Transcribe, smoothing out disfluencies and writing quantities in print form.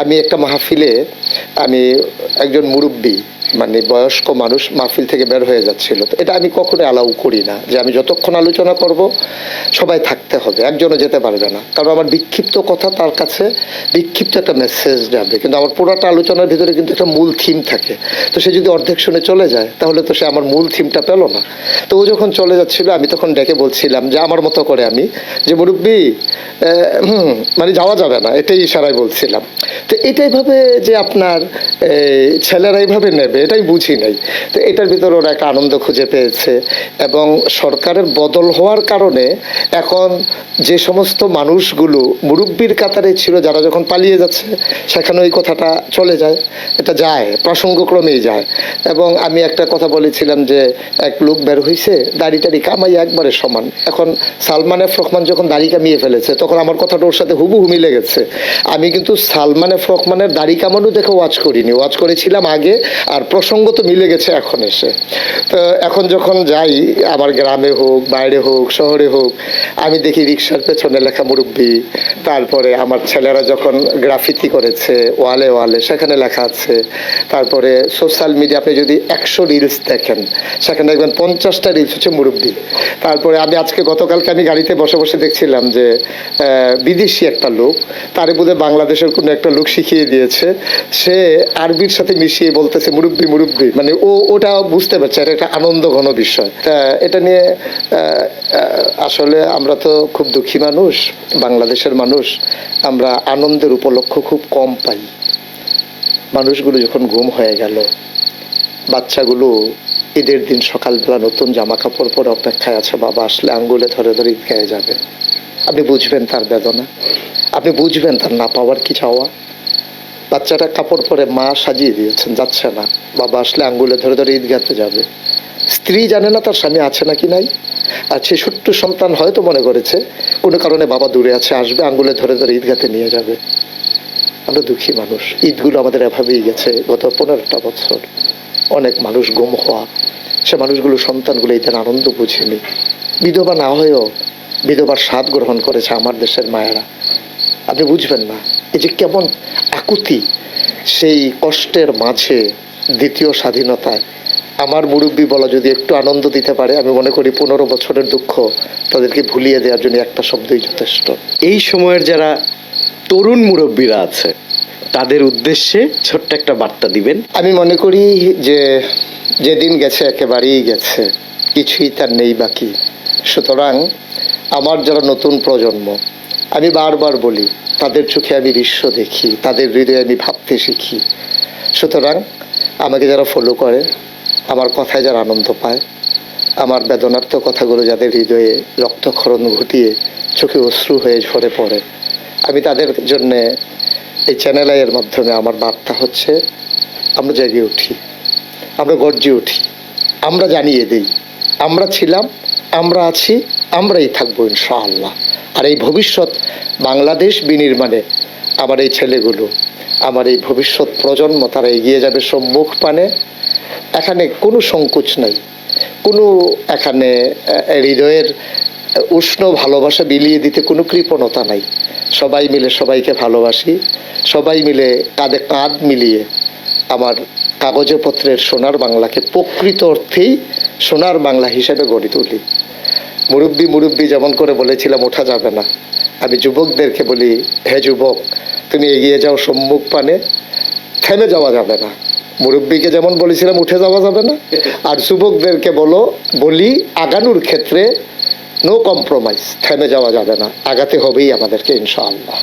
আমি একটা মাহফিলে আমি একজন মুরব্বী মানে বয়স্ক মানুষ মাহফিল থেকে বের হয়ে যাচ্ছিল, তো এটা আমি কখনো অ্যালাউ করি না যে আমি যতক্ষণ আলোচনা করব সবাই থাকতে হবে, একজনও যেতে পারবে না, কারণ আমার বিক্ষিপ্ত কথা তার কাছে বিক্ষিপ্ত একটা মেসেজ যাবে, কিন্তু আমার পুরোটা আলোচনার ভিতরে কিন্তু একটা মূল থিম থাকে। তো সে যদি অর্ধেক শুনে চলে যায় তাহলে তো সে আমার মূল থিমটা পেল না। তো ও যখন চলে যাচ্ছিল আমি তখন ডেকে বলছিলাম যে আমার মতো করে আমি যে মুরব্বী মানে যাওয়া যাবে না, এটাই ইশারায় বলছিলাম। তো এটাই ভাবে যে আপনার ছেলেরা এইভাবে নেবে এটাই বুঝি নাই। তো এটার ভিতরে ওরা একটা আনন্দ খুঁজে পেয়েছে, এবং সরকারের বদল হওয়ার কারণে এখন যে সমস্ত মানুষগুলো মুরব্বীর কাতারে ছিল যারা যখন পালিয়ে যাচ্ছে সেখানে ওই কথাটা চলে যায়, এটা যায় প্রসঙ্গক্রমেই যায়। এবং আমি একটা কথা বলেছিলাম যে এক লোক বের হয়েছে দাড়ি টাড়ি কামাই একবারে সমান, এখন সালমান এফ রহমান যখন দাড়ি কামিয়ে ফেলেছে তখন আমার কথাটা ওর সাথে হুবহু মিলে গেছে। আমি কিন্তু সালমান এফ রহমানের দাড়ি কামানো দেখে ওয়াজ করিনি, ওয়াজ করেছিলাম আগে, আর প্রসঙ্গ তো মিলে গেছে এখন এসে। তো এখন যখন যাই আমার গ্রামে হোক বাইরে হোক শহরে হোক, আমি দেখি রিক্সার পেছনে লেখা মুরব্বী, তারপরে আমার ছেলেরা যখন গ্রাফিতি করেছে ওয়ালে ওয়ালে সেখানে লেখা আছে, তারপরে সোশ্যাল মিডিয়া আপনি যদি 100 রিলস দেখেন সেখানে দেখবেন 50টা রিলস হচ্ছে মুরব্বী। তারপরে আমি আজকে গতকালকে আমি গাড়িতে বসে বসে দেখছিলাম যে বিদেশি একটা লোক, তারে বোধহয় বাংলাদেশের কোনো একটা লোক শিখিয়ে দিয়েছে, সে আরবির সাথে মিশিয়ে বলতেছে মুরব্বী মুরব্বী, মানে ওটা বুঝতে পারছে এটা একটা আনন্দ ঘন বিষয়। এটা নিয়ে আসলে আমরা তো খুব দুঃখী মানুষ, বাংলাদেশের মানুষ, আমরা আনন্দের উপলক্ষ খুব কম পাই। মানুষগুলো যখন গুম হয়ে গেল, বাচ্চাগুলো ঈদের দিন সকালবেলা নতুন জামা কাপড় পরে অপেক্ষায় আছে, বাবা আসলে আঙ্গুলে ধরে ধরে ঈদগাহে যাবে। আপনি বুঝবেন তার বেদনা, আপনি বুঝবেন তার না পাওয়ার কি চাওয়া। বাচ্চাটা কাপড় পরে মা সাজিয়ে দিয়েছেন, যাচ্ছে না, বাবা আসলে আঙ্গুলে ধরে ধরে ঈদগাহতে যাবে। স্ত্রী জানে না তার স্বামী আছে নাকি নাই, আর সে ছোট্ট সন্তান হয়তো মনে করেছে কোনো কারণে বাবা দূরে আছে, আসবে আঙ্গুলে ধরে ধরে ঈদগাহতে নিয়ে যাবে। আমরা দুঃখী মানুষ, ঈদগুলো আমাদের এভাবেই গেছে গত 15টা বছর। অনেক মানুষ গুম হওয়া, সে মানুষগুলো সন্তানগুলো ঈদের আনন্দ বুঝেনি, বিধবা না হয়েও বিধবার স্বাদ গ্রহণ করেছে আমার দেশের মায়েরা। আপনি বুঝবেন না এই যে কেমন আকুতি, সেই কষ্টের মাঝে দ্বিতীয় স্বাধীনতায় আমার মুরব্বী বলা যদি একটু আনন্দ দিতে পারে, আমি মনে করি 15 বছরের দুঃখ তাদেরকে ভুলিয়ে দেওয়ার জন্য একটা শব্দই যথেষ্ট। এই সময়ের যারা তরুণ মুরব্বীরা আছে তাদের উদ্দেশ্যে ছোট্ট একটা বার্তা দিবেন। আমি মনে করি যে যেদিন গেছে একেবারেই গেছে, কিছুই তার নেই বাকি। সুতরাং আমার যারা নতুন প্রজন্ম, আমি বারবার বলি তাদের চোখে আমি বিশ্ব দেখি, তাদের হৃদয়ে আমি ভাবতে শিখি। সুতরাং আমাকে যারা ফলো করে, আমার কথায় যারা আনন্দ পায়, আমার বেদনার্থ কথাগুলো যাদের হৃদয়ে রক্তক্ষরণ ঘটিয়ে চোখে অশ্রু হয়ে ঝরে পড়ে, আমি তাদের জন্যে এই চ্যানেল এর মাধ্যমে আমার বার্তা হচ্ছে আমরা জেগে উঠি, আমরা গর্জে উঠি, আমরা জানিয়ে দিই আমরা ছিলাম, আমরা আছি, আমরাই থাকবো ইনশাআল্লাহ। আর এই ভবিষ্যৎ বাংলাদেশ বিনির্মাণে আমার এই ছেলেগুলো, আমার এই ভবিষ্যৎ প্রজন্ম তারা এগিয়ে যাবে সম্মুখ পানে। এখানে কোনো সংকোচ নাই, কোনো এখানে হৃদয়ের উষ্ণ ভালোবাসা বিলিয়ে দিতে কোনো কৃপণতা নাই। সবাই মিলে সবাইকে ভালোবাসি, সবাই মিলে কাঁধে কাঁধ মিলিয়ে আমার কাগজে পত্রের সোনার বাংলাকে প্রকৃত অর্থেই সোনার বাংলা হিসেবে গড়ে তুলি। মুরব্বী মুরব্বী যেমন করে বলেছিলাম ওঠা যাবে না, আমি যুবকদেরকে বলি হে যুবক তুমি এগিয়ে যাও সম্মুখ পানে, থেমে যাওয়া যাবে না। মুরব্বীকে যেমন বলেছিলাম উঠে যাওয়া যাবে না, আর যুবকদেরকে বলি আগানোর ক্ষেত্রে নো কম্প্রোমাইজ, থেমে যাওয়া যাবে না, আগাতে হবেই আমাদেরকে ইনশাআল্লাহ।